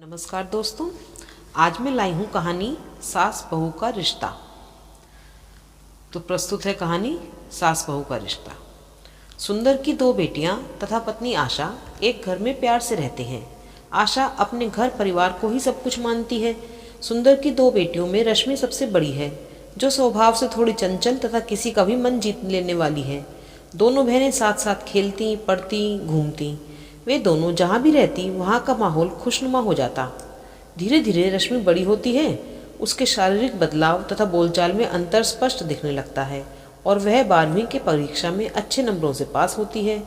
नमस्कार दोस्तों, आज मैं लाई हूँ कहानी सास बहू का रिश्ता। तो प्रस्तुत है कहानी सास बहू का रिश्ता। सुंदर की दो बेटियां तथा पत्नी आशा एक घर में प्यार से रहते हैं। आशा अपने घर परिवार को ही सब कुछ मानती है। सुंदर की दो बेटियों में रश्मि सबसे बड़ी है, जो स्वभाव से थोड़ी चंचल तथा किसी का भी मन जीत लेने वाली है। दोनों बहनें साथ साथ खेलती, पढ़ती, घूमती। वे दोनों जहाँ भी रहती वहाँ का माहौल खुशनुमा हो जाता। धीरे धीरे रश्मि बड़ी होती है। उसके शारीरिक बदलाव तथा बोलचाल में अंतर स्पष्ट दिखने लगता है और वह 12वीं की परीक्षा में अच्छे नंबरों से पास होती है।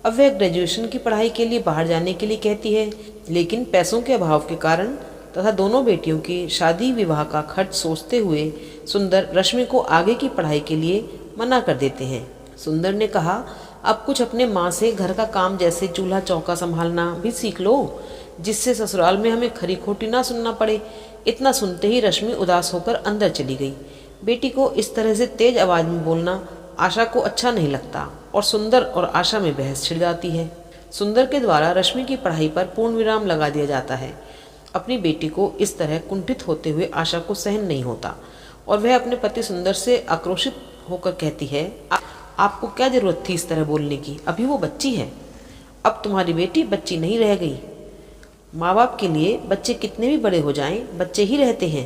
अब वह ग्रेजुएशन की पढ़ाई के लिए बाहर जाने के लिए कहती है, लेकिन पैसों के अभाव के कारण तथा दोनों बेटियों की शादी विवाह का खर्च सोचते हुए सुंदर रश्मि को आगे की पढ़ाई के लिए मना कर देते हैं। सुंदर ने कहा, अब कुछ अपने माँ से घर का काम जैसे चूल्हा चौका संभालना भी सीख लो, जिससे ससुराल में हमें खरी खोटी ना सुनना पड़े। इतना सुनते ही रश्मि उदास होकर अंदर चली गई। बेटी को इस तरह से तेज आवाज में बोलना आशा को अच्छा नहीं लगता और सुंदर और आशा में बहस छिड़ जाती है। सुंदर के द्वारा रश्मि की पढ़ाई पर पूर्ण विराम लगा दिया जाता है। अपनी बेटी को इस तरह कुंठित होते हुए आशा को सहन नहीं होता और वह अपने पति सुंदर से आक्रोशित होकर कहती है, आपको क्या जरूरत थी इस तरह बोलने की? अभी वो बच्ची है। अब तुम्हारी बेटी बच्ची नहीं रह गई। माँ बाप के लिए बच्चे कितने भी बड़े हो जाएं, बच्चे ही रहते हैं।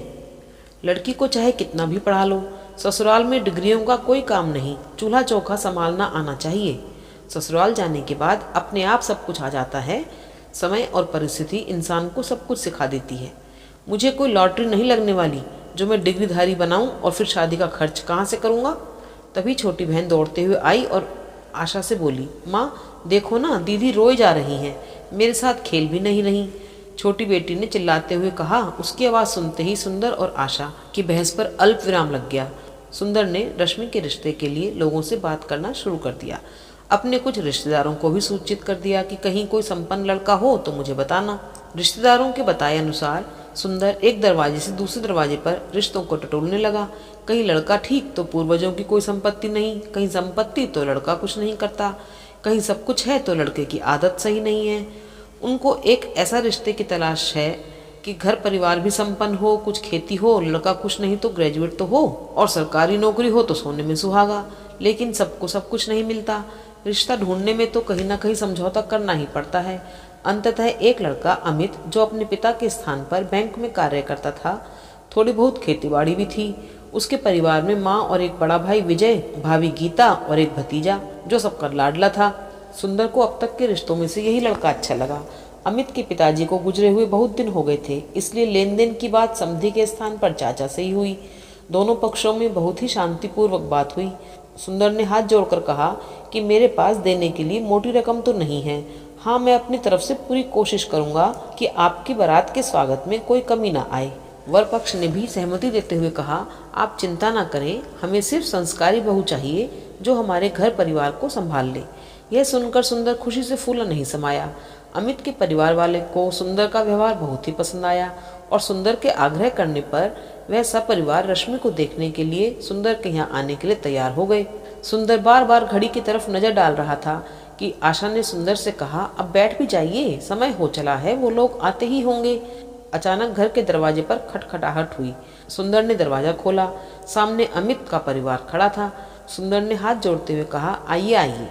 लड़की को चाहे कितना भी पढ़ा लो, ससुराल में डिग्रियों का कोई काम नहीं, चूल्हा चौका संभालना आना चाहिए। ससुराल जाने के बाद अपने आप सब कुछ आ जाता है। समय और परिस्थिति इंसान को सब कुछ सिखा देती है। मुझे कोई लॉटरी नहीं लगने वाली जो मैं डिग्रीधारी बनाऊं और फिर शादी का खर्च कहाँ से करूँगा। तभी छोटी बहन दौड़ते हुए आई और आशा से बोली, माँ देखो ना, दीदी रोए जा रही हैं, मेरे साथ खेल भी नहीं रही। छोटी बेटी ने चिल्लाते हुए कहा। उसकी आवाज़ सुनते ही सुंदर और आशा की बहस पर अल्प विराम लग गया। सुंदर ने रश्मि के रिश्ते के लिए लोगों से बात करना शुरू कर दिया। अपने कुछ रिश्तेदारों को भी सूचित कर दिया कि कहीं कोई संपन्न लड़का हो तो मुझे बताना। रिश्तेदारों के बताए अनुसार सुंदर एक दरवाजे से दूसरे दरवाजे पर रिश्तों को टटोलने लगा। कहीं लड़का ठीक तो पूर्वजों की कोई संपत्ति नहीं, कहीं संपत्ति तो लड़का कुछ नहीं करता, कहीं सब कुछ है तो लड़के की आदत सही नहीं है। उनको एक ऐसा रिश्ते की तलाश है कि घर परिवार भी संपन्न हो, कुछ खेती हो, लड़का कुछ नहीं तो ग्रेजुएट तो हो और सरकारी नौकरी हो तो सोने में सुहागा। लेकिन सबको सब कुछ नहीं मिलता। रिश्ता ढूंढने में तो कहीं ना कहीं समझौता करना ही पड़ता है। अंततः एक लड़का अमित, जो अपने पिता के स्थान पर बैंक में कार्य करता था, थोड़ी बहुत खेतीबाड़ी भी थी। उसके परिवार में माँ और एक बड़ा भाई विजय, भाभी गीता और एक भतीजा जो सबका लाडला था। सुंदर को अब तक के रिश्तों में से यही लड़का अच्छा लगा। अमित के पिताजी को गुजरे हुए बहुत दिन हो गए थे, इसलिए लेन देन की बात समधी के स्थान पर चाचा से ही हुई। दोनों पक्षों में बहुत ही शांतिपूर्वक बात हुई। सुंदर ने हाथ जोड़कर कहा कि मेरे पास देने के लिए मोटी रकम तो नहीं है। हाँ, मैं अपनी तरफ से पूरी कोशिश करूंगा कि आपकी बारात के स्वागत में कोई कमी ना आए। वर पक्ष ने भी सहमति देते हुए कहा, आप चिंता ना करें, हमें सिर्फ संस्कारी बहू चाहिए जो हमारे घर परिवार को संभाल ले। यह सुनकर सुंदर खुशी से फूला नहीं समाया। अमित के परिवार वाले को सुंदर का व्यवहार बहुत ही पसंद आया और सुंदर के आग्रह करने पर वह सपरिवार रश्मि को देखने के लिए सुंदर के यहाँ आने के लिए तैयार हो गए। सुंदर बार बार घड़ी की तरफ नजर डाल रहा था कि आशा ने सुंदर से कहा, अब बैठ भी जाइए, समय हो चला है, वो लोग आते ही होंगे। अचानक घर के दरवाजे पर खटखटाहट हुई। सुंदर ने दरवाजा खोला। सामने अमित का परिवार खड़ा था। सुंदर ने हाथ जोड़ते हुए कहा, आइए आइए।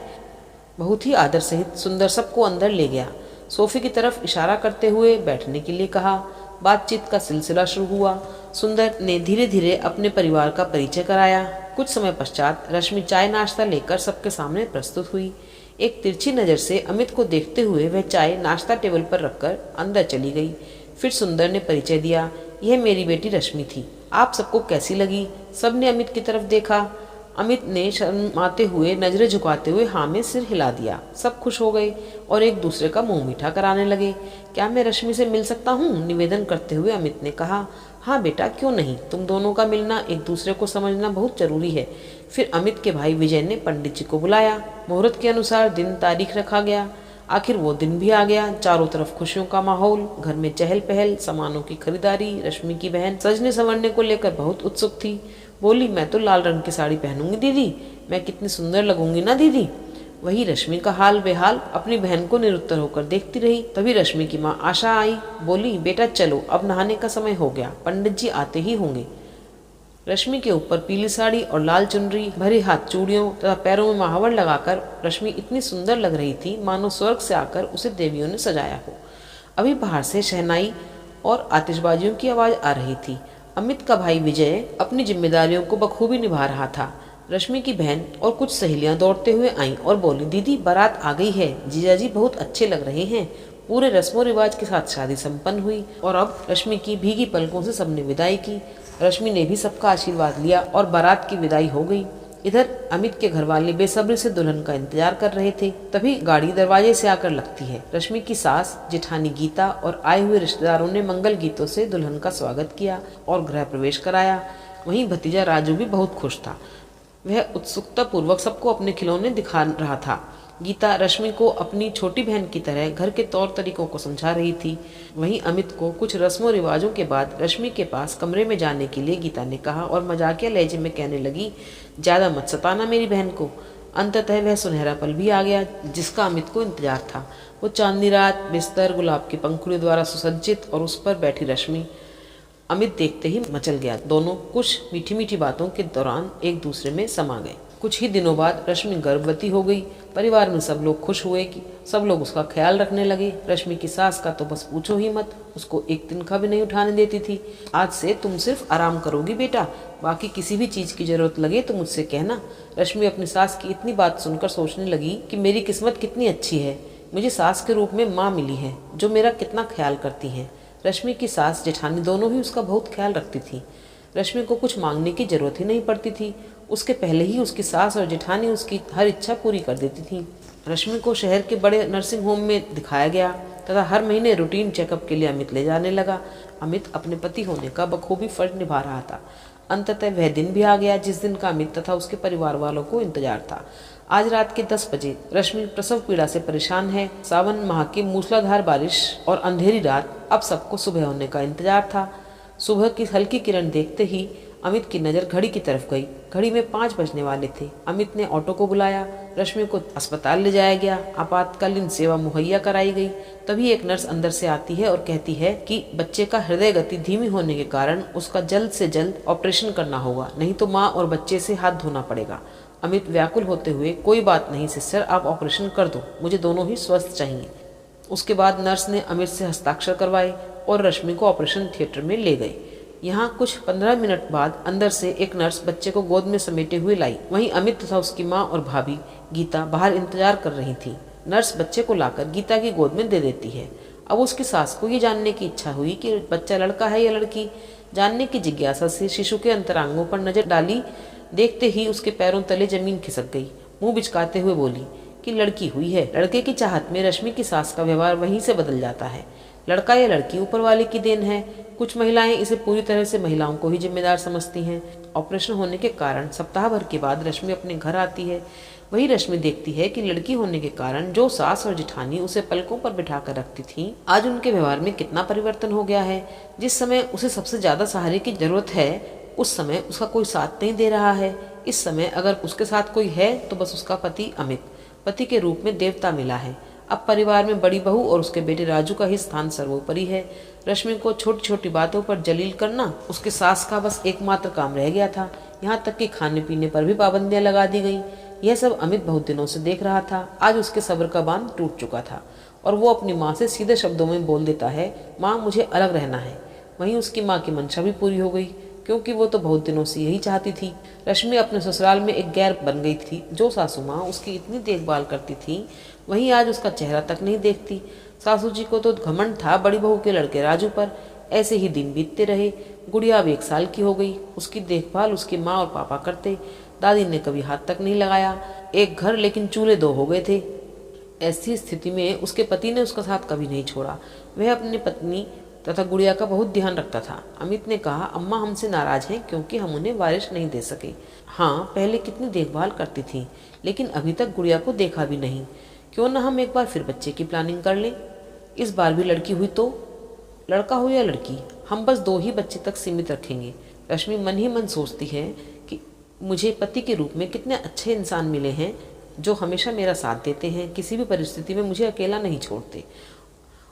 बहुत ही आदर सहित सुंदर सबको अंदर ले गया। सोफे की तरफ इशारा करते हुए बैठने के लिए कहा। बातचीत का सिलसिला शुरू हुआ। सुंदर ने धीरे धीरे अपने परिवार का परिचय कराया। कुछ समय पश्चात रश्मि चाय नाश्ता लेकर सबके सामने प्रस्तुत हुई। एक तिरछी नज़र से अमित को देखते हुए वह चाय नाश्ता टेबल पर रखकर अंदर चली गई। फिर सुंदर ने परिचय दिया, यह मेरी बेटी रश्मि थी। आप सबको कैसी लगी? सबने अमित की तरफ देखा। अमित ने शर्माते हुए, नजरें झुकाते हुए हाँ में सिर हिला दिया। सब खुश हो गए और एक दूसरे का मुंह मीठा कराने लगे। क्या मैं रश्मि से मिल सकता हूँ? निवेदन करते हुए अमित ने कहा। हाँ बेटा, क्यों नहीं, तुम दोनों का मिलना, एक दूसरे को समझना बहुत जरूरी है। फिर अमित के भाई विजय ने पंडित जी को बुलाया। मुहूर्त के अनुसार दिन तारीख रखा गया। आखिर वो दिन भी आ गया। चारों तरफ खुशियों का माहौल, घर में चहल पहल, सामानों की खरीदारी। रश्मि की बहन सजने संवरने को लेकर बहुत उत्सुक थी। बोली, मैं तो लाल रंग की साड़ी पहनूंगी दीदी, मैं कितनी सुंदर लगूंगी ना दीदी। वही रश्मि का हाल बेहाल अपनी बहन को निरुत्तर होकर देखती रही। तभी रश्मि की माँ आशा आई, बोली, बेटा चलो, अब नहाने का समय हो गया, पंडित जी आते ही होंगे। रश्मि के ऊपर पीली साड़ी और लाल चुनरी, भरे हाथ चूड़ियों तथा पैरों में महावर लगाकर रश्मि इतनी सुंदर लग रही थी मानो स्वर्ग से आकर उसे देवियों ने सजाया हो। अभी बाहर से शहनाई और आतिशबाजियों की आवाज आ रही थी। अमित का भाई विजय अपनी जिम्मेदारियों को बखूबी निभा रहा था। रश्मि की बहन और कुछ सहेलियां दौड़ते हुए आईं और बोली, दीदी बारात आ गई है, जीजाजी बहुत अच्छे लग रहे हैं। पूरे रस्मों रिवाज के साथ शादी संपन्न हुई और अब रश्मि की भीगी पलकों से सबने विदाई की। रश्मि ने भी सबका आशीर्वाद लिया और बारात की विदाई हो गई। इधर अमित के घरवाले बेसब्री से दुल्हन का इंतजार कर रहे थे। तभी गाड़ी दरवाजे से आकर लगती है। रश्मि की सास जेठानी गीता और आए हुए रिश्तेदारों ने मंगल गीतों से दुल्हन का स्वागत किया और गृह प्रवेश कराया। वहीं भतीजा राजू भी बहुत खुश था। वह उत्सुकता पूर्वक सबको अपने खिलौने दिखा रहा था। गीता रश्मि को अपनी छोटी बहन की तरह घर के तौर तरीकों को समझा रही थी। वहीं अमित को कुछ रस्मों रिवाजों के बाद रश्मि के पास कमरे में जाने के लिए गीता ने कहा और मजाकिया लहजे में कहने लगी, ज्यादा मत सताना मेरी बहन को। अंततः वह सुनहरा पल भी आ गया जिसका अमित को इंतजार था। वो चांदनी रात, बिस्तर गुलाब की पंखुड़ी द्वारा सुसज्जित और उस पर बैठी रश्मि। अमित देखते ही मचल गया। दोनों कुछ मीठी मीठी बातों के दौरान एक दूसरे में समा गए। कुछ ही दिनों बाद रश्मि गर्भवती हो गई। परिवार में सब लोग खुश हुए कि सब लोग उसका ख्याल रखने लगे। रश्मि की सास का तो बस पूछो ही मत, उसको एक तिनका भी नहीं उठाने देती थी। आज से तुम सिर्फ आराम करोगी बेटा, बाकी किसी भी चीज की जरूरत लगे तो मुझसे कहना। रश्मि अपनी सास की इतनी बात सुनकर सोचने लगी कि मेरी किस्मत कितनी अच्छी है, मुझे सास के रूप में माँ मिली है जो मेरा कितना ख्याल करती है। रश्मि की सास जेठानी दोनों ही उसका बहुत ख्याल रखती थी। रश्मि को कुछ मांगने की जरूरत ही नहीं पड़ती थी। उसके पहले ही उसकी सास और जेठानी उसकी हर इच्छा पूरी कर देती थी। रश्मि को शहर के बड़े नर्सिंग होम में दिखाया गया तथा हर महीने रूटीन चेकअप के लिए अमित ले जाने लगा। अमित अपने पति होने का बखूबी फर्ज निभा रहा था। अंततः वह दिन भी आ गया जिस दिन का अमित तथा उसके परिवार वालों को इंतजार था। आज रात के 10 बजे। रश्मि प्रसव पीड़ा से परेशान है। सावन माह की मूसलाधार बारिश और अंधेरी रात, अब सबको सुबह होने का इंतजार था। सुबह की हल्की किरण देखते ही अमित की नज़र घड़ी की तरफ गई। घड़ी में 5 बजने वाले थे। अमित ने ऑटो को बुलाया। रश्मि को अस्पताल ले जाया गया। आपातकालीन सेवा मुहैया कराई गई। तभी एक नर्स अंदर से आती है और कहती है कि बच्चे का हृदय गति धीमी होने के कारण उसका जल्द से जल्द ऑपरेशन करना होगा, नहीं तो माँ और बच्चे से हाथ धोना पड़ेगा। अमित व्याकुल होते हुए, कोई बात नहीं सिस्टर, आप ऑपरेशन कर दो, मुझे दोनों ही स्वस्थ चाहिए। उसके बाद नर्स ने अमित से हस्ताक्षर करवाए और रश्मि को ऑपरेशन थिएटर में ले गए। यहाँ कुछ 15 मिनट बाद अंदर से एक नर्स बच्चे को गोद में समेटे हुए लाई। वहीं अमित तथा उसकी माँ और भाभी गीता बाहर इंतजार कर रही थी। नर्स बच्चे को लाकर गीता की गोद में दे देती है। अब उसकी सास को ये जानने की इच्छा हुई कि बच्चा लड़का है या लड़की। जानने की जिज्ञासा से शिशु के अंतरांगों पर नजर डाली। देखते ही उसके पैरों तले जमीन खिसक गई। मुंह बिचकाते हुए बोली कि लड़की हुई है। लड़के की चाहत में रश्मि की सास का व्यवहार वहीं से बदल जाता है। लड़का या लड़की ऊपर वाले की देन है। कुछ महिलाएं इसे पूरी तरह से महिलाओं को ही जिम्मेदार समझती हैं। ऑपरेशन होने के कारण सप्ताह भर के बाद रश्मि अपने घर आती है। वही रश्मि देखती है कि लड़की होने के कारण जो सास और जेठानी उसे पलकों पर बिठाकर रखती थी, आज उनके व्यवहार में कितना परिवर्तन हो गया है। जिस समय उसे सबसे ज्यादा सहारे की जरूरत है उस समय उसका कोई साथ नहीं दे रहा है। इस समय अगर उसके साथ कोई है तो बस उसका पति अमित, पति के रूप में देवता मिला है। अब परिवार में बड़ी बहू और उसके बेटे राजू का ही स्थान सर्वोपरि है। रश्मि को छोटी छोटी बातों पर जलील करना उसके सास का बस एकमात्र काम रह गया था। यहाँ तक कि खाने पीने पर भी पाबंदियां लगा दी गई। यह सब अमित बहुत दिनों से देख रहा था। आज उसके सब्र का बांध टूट चुका था और वो अपनी माँ से सीधे शब्दों में बोल देता है, माँ मुझे अलग रहना है। वहीं उसकी माँ की मंशा भी पूरी हो गई, क्योंकि वो तो बहुत दिनों से यही चाहती थी। रश्मि अपने ससुराल में एक गैर बन गई थी। जो सासू माँ उसकी इतनी देखभाल करती थी, वहीं आज उसका चेहरा तक नहीं देखती। सासू जी को तो घमंड था बड़ी बहू के लड़के राजू पर। ऐसे ही दिन बीतते रहे। गुड़िया अब 1 साल की हो गई। उसकी देखभाल उसकी माँ और पापा करते। दादी ने कभी हाथ तक नहीं लगाया। एक घर लेकिन चूल्हे 2 हो गए थे। ऐसी स्थिति में उसके पति ने उसका साथ कभी नहीं छोड़ा। वह अपनी पत्नी तथा गुड़िया का बहुत ध्यान रखता था। अमित ने कहा, अम्मा हमसे नाराज हैं क्योंकि हम उन्हें वारिस नहीं दे सके। हाँ, पहले कितनी देखभाल करती थी, लेकिन अभी तक गुड़िया को देखा भी नहीं। क्यों ना हम एक बार फिर बच्चे की प्लानिंग कर लें। इस बार भी लड़की हुई तो, लड़का हो या लड़की, हम बस 2 ही बच्चे तक सीमित रखेंगे। रश्मि मन ही मन सोचती है कि मुझे पति के रूप में कितने अच्छे इंसान मिले हैं। जो हमेशा मेरा साथ देते हैं, किसी भी परिस्थिति में मुझे अकेला नहीं छोड़ते।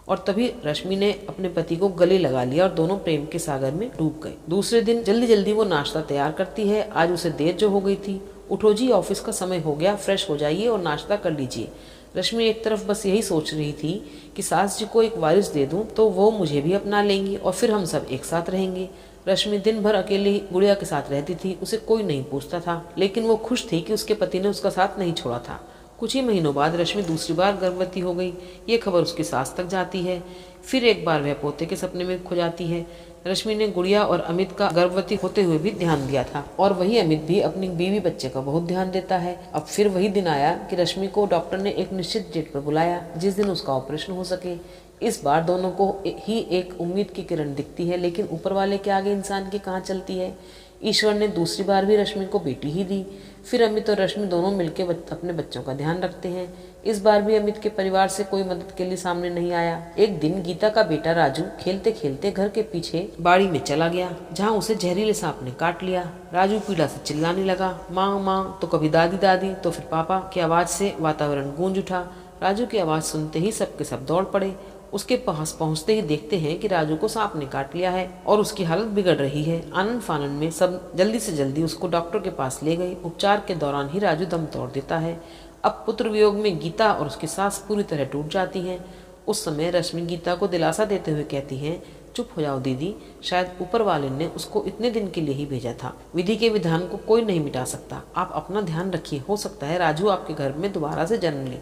और तभी रश्मि ने अपने पति को गले लगा लिया और दोनों प्रेम के सागर में डूब गए। दूसरे दिन जल्दी जल्दी वो नाश्ता तैयार करती है। आज उसे देर जो हो गई थी। उठो जी, ऑफिस का समय हो गया, फ्रेश हो जाइए और नाश्ता कर लीजिए। रश्मि एक तरफ बस यही सोच रही थी कि सास जी को एक वारिस दे दूं तो वो मुझे भी अपना लेंगी और फिर हम सब एक साथ रहेंगे। रश्मि दिन भर अकेली गुड़िया के साथ रहती थी, उसे कोई नहीं पूछता था, लेकिन वो खुश थी कि उसके पति ने उसका साथ नहीं छोड़ा था। कुछ ही महीनों बाद रश्मि दूसरी बार गर्भवती हो गई। ये खबर उसकी सास तक जाती है। फिर एक बार वह पोते के सपने में खो जाती है। रश्मि ने गुड़िया और अमित का गर्भवती होते हुए भी ध्यान दिया था और वही अमित भी अपनी बीवी बच्चे का बहुत ध्यान देता है। अब फिर वही दिन आया कि रश्मि को डॉक्टर ने एक निश्चित डेट पर बुलाया जिस दिन उसका ऑपरेशन हो सके। इस बार दोनों को ही एक उम्मीद की किरण दिखती है, लेकिन ऊपर वाले के आगे इंसान की कहाँ चलती है। ईश्वर ने दूसरी बार भी रश्मि को बेटी ही दी। फिर अमित और रश्मि दोनों मिलकर अपने बच्चों का ध्यान रखते हैं। इस बार भी अमित के परिवार से कोई मदद के लिए सामने नहीं आया। एक दिन गीता का बेटा राजू खेलते खेलते घर के पीछे बाड़ी में चला गया, जहाँ उसे जहरीले सांप ने काट लिया। राजू पीड़ा से चिल्लाने लगा, माँ माँ, तो कभी दादी दादी, तो फिर पापा की आवाज से वातावरण गूंज उठा। राजू की आवाज सुनते ही सबके सब दौड़ पड़े। उसके पास पहुंचते ही देखते हैं कि राजू को सांप ने काट लिया है और उसकी हालत बिगड़ रही है। आनंद फानन में सब जल्दी से जल्दी उसको डॉक्टर के पास ले गए। उपचार के दौरान ही राजू दम तोड़ देता है। अब पुत्र वियोग में गीता और उसकी सास पूरी तरह टूट जाती हैं। उस समय रश्मि गीता को दिलासा देते हुए कहती हैं, चुप हो जाओ दीदी, शायद ऊपर वाले ने उसको इतने दिन के लिए ही भेजा था। विधि के विधान को कोई नहीं मिटा सकता। आप अपना ध्यान रखिए, हो सकता है राजू आपके घर में दोबारा से जन्म ले।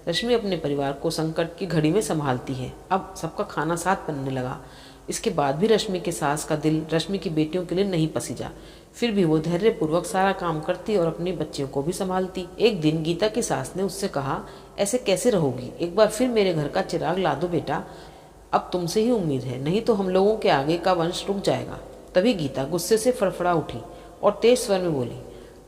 रश्मि अपने परिवार को संकट की घड़ी में संभालती है। अब सबका खाना साथ बनने लगा। इसके बाद भी रश्मि के सास का दिल रश्मि की बेटियों के लिए नहीं पसीजा। फिर भी वो धैर्यपूर्वक सारा काम करती और अपने बच्चों को भी संभालती। एक दिन गीता की सास ने उससे कहा, ऐसे कैसे रहोगी, एक बार फिर मेरे घर का चिराग ला दो बेटा, अब तुमसे ही उम्मीद है, नहीं तो हम लोगों के आगे का वंश रुक जाएगा। तभी गीता गुस्से से फड़फड़ा उठी और तेज स्वर में बोली,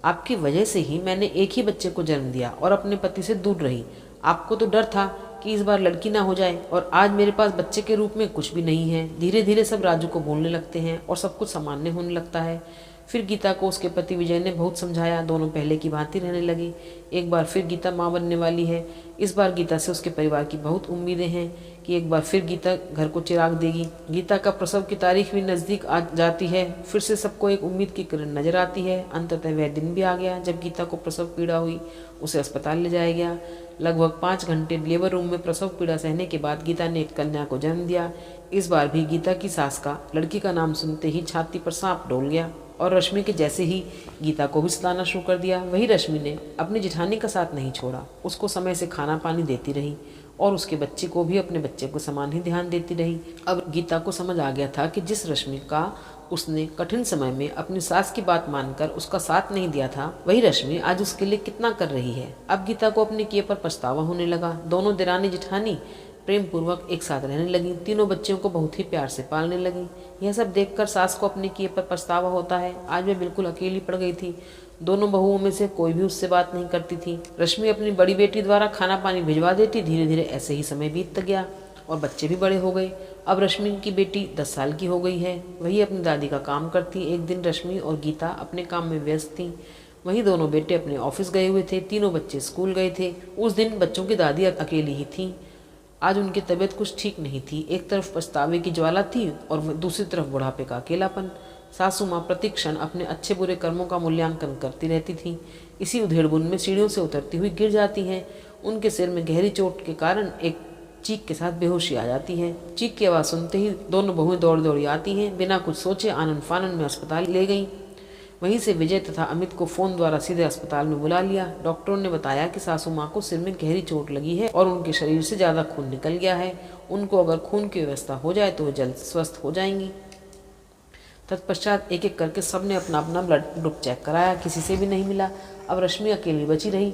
आपकी वजह से ही मैंने एक ही बच्चे को जन्म दिया और अपने पति से दूर रही। आपको तो डर था कि इस बार लड़की ना हो जाए, और आज मेरे पास बच्चे के रूप में कुछ भी नहीं है। धीरे धीरे सब राजू को बोलने लगते हैं और सब कुछ सामान्य होने लगता है। फिर गीता को उसके पति विजय ने बहुत समझाया। दोनों पहले की भांति रहने लगे। एक बार फिर गीता माँ बनने वाली है। इस बार गीता से उसके परिवार की बहुत उम्मीदें हैं कि एक बार फिर गीता घर को चिराग देगी। गीता का प्रसव की तारीख भी नज़दीक आ जाती है। फिर से सबको एक उम्मीद की किरण नजर आती है। अंततः वह दिन भी आ गया जब गीता को प्रसव पीड़ा हुई। उसे अस्पताल ले जाया गया। लगभग 5 घंटे लेबर रूम में प्रसव पीड़ा सहने के बाद गीता ने एक कन्या को जन्म दिया। इस बार भी गीता की सास का लड़की का नाम सुनते ही छाती पर सांप डोल गया और रश्मि के जैसे ही गीता को भी सताना शुरू कर दिया। वही रश्मि ने अपनी जिठानी का साथ नहीं छोड़ा, उसको समय से खाना पानी देती रही और उसके बच्चे को भी अपने बच्चे को समान ही ध्यान देती रही। अब गीता को समझ आ गया था कि जिस रश्मि का उसने कठिन समय में अपनी सास की बात मानकर उसका साथ नहीं दिया था, वही रश्मि आज उसके लिए कितना कर रही है। अब गीता को अपने किए पर पछतावा होने लगा। दोनों देरानी जिठानी प्रेम पूर्वक एक साथ रहने लगी। तीनों बच्चों को बहुत ही प्यार से पालने लगी। यह सब देखकर सास को अपने किए पर पछतावा होता है। आज वे बिल्कुल अकेली पड़ गई थी। दोनों बहुओं में से कोई भी उससे बात नहीं करती थी। रश्मि अपनी बड़ी बेटी द्वारा खाना पानी भिजवा देती। धीरे धीरे ऐसे ही समय बीत गया और बच्चे भी बड़े हो गए। अब रश्मि की बेटी 10 साल की हो गई है। वही अपनी दादी का काम करती। एक दिन रश्मि और गीता अपने काम में व्यस्त थीं। वहीं दोनों बेटे अपने ऑफिस गए हुए थे। तीनों बच्चे स्कूल गए थे। उस दिन बच्चों की दादी अकेली ही थी। आज उनकी तबीयत कुछ ठीक नहीं थी। एक तरफ पछतावे की ज्वाला थी और दूसरी तरफ बुढ़ापे का अकेलापन। सासू माँ प्रतिक्षण अपने अच्छे बुरे कर्मों का मूल्यांकन करती रहती थी। इसी उधेड़बुन में सीढ़ियों से उतरती हुई गिर जाती हैं। उनके सिर में गहरी चोट के कारण एक चीख के साथ बेहोशी आ जाती है। चीख की आवाज़ सुनते ही दोनों बहुएं दौड़ दौड़ी आती हैं। बिना कुछ सोचे आनंद फानन में अस्पताल ले गई। वहीं से विजय तथा अमित को फोन द्वारा सीधे अस्पताल में बुला लिया। डॉक्टरों ने बताया कि सासू माँ को सिर में गहरी चोट लगी है और उनके शरीर से ज़्यादा खून निकल गया है। उनको अगर खून की व्यवस्था हो जाए तो वो जल्द स्वस्थ हो जाएंगी। तत्पश्चात एक एक करके सबने अपना अपना ब्लड ग्रुप चेक कराया, किसी से भी नहीं मिला। अब रश्मि अकेली बची रही।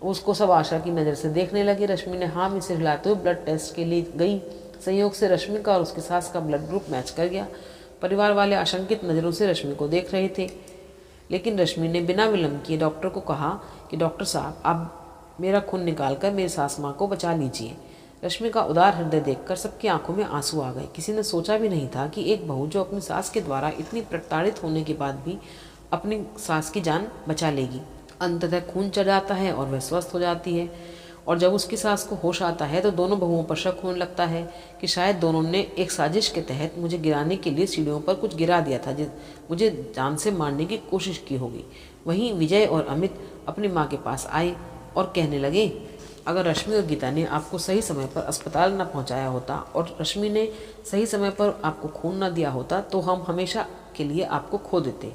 उसको सब आशा की नज़र से देखने लगे। रश्मि ने हाँ में सिर हिलाते हुए ब्लड टेस्ट के लिए गई। संयोग से रश्मि का और उसकी सास का ब्लड ग्रुप मैच कर गया। परिवार वाले आशंकित नज़रों से रश्मि को देख रहे थे, लेकिन रश्मि ने बिना विलंब किए डॉक्टर को कहा कि डॉक्टर साहब, आप मेरा खून निकाल कर मेरी सास माँ को बचा लीजिए। रश्मि का उदार हृदय देखकर सबकी आंखों में आंसू आ गए। किसी ने सोचा भी नहीं था कि एक बहू जो अपनी सास के द्वारा इतनी प्रताड़ित होने के बाद भी अपनी सास की जान बचा लेगी। अंततः खून चढ़ जाता है और वह स्वस्थ हो जाती है। और जब उसकी सास को होश आता है तो दोनों बहुओं पर शक होने लगता है कि शायद दोनों ने एक साजिश के तहत मुझे गिराने के लिए सीढ़ियों पर कुछ गिरा दिया था, मुझे जान से मारने की कोशिश की होगी। वहीं विजय और अमित अपनी माँ के पास आए और कहने लगे, अगर रश्मि और गीता ने आपको सही समय पर अस्पताल न पहुंचाया होता और रश्मि ने सही समय पर आपको खून न दिया होता तो हम हमेशा के लिए आपको खो देते।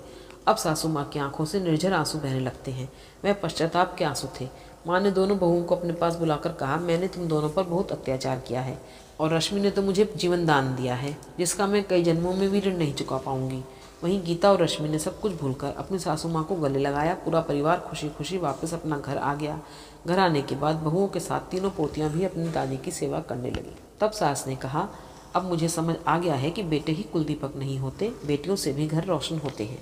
अब सासू माँ की आंखों से निर्झर आंसू बहने लगते हैं। वह पश्चाताप के आंसू थे। माँ ने दोनों बहुओं को अपने पास बुलाकर कहा, मैंने तुम दोनों पर बहुत अत्याचार किया है और रश्मि ने तो मुझे जीवन दान दिया है जिसका मैं कई जन्मों में भी ऋण नहीं चुका पाऊंगी। वहीं गीता और रश्मि ने सब कुछ भूलकर अपनी सासू माँ को गले लगाया। पूरा परिवार खुशी खुशी वापस अपना घर आ गया। घर आने के बाद बहुओं के साथ तीनों पोतियां भी अपनी दादी की सेवा करने लगी। तब सास ने कहा, अब मुझे समझ आ गया है कि बेटे ही कुलदीपक नहीं होते, बेटियों से भी घर रोशन होते हैं।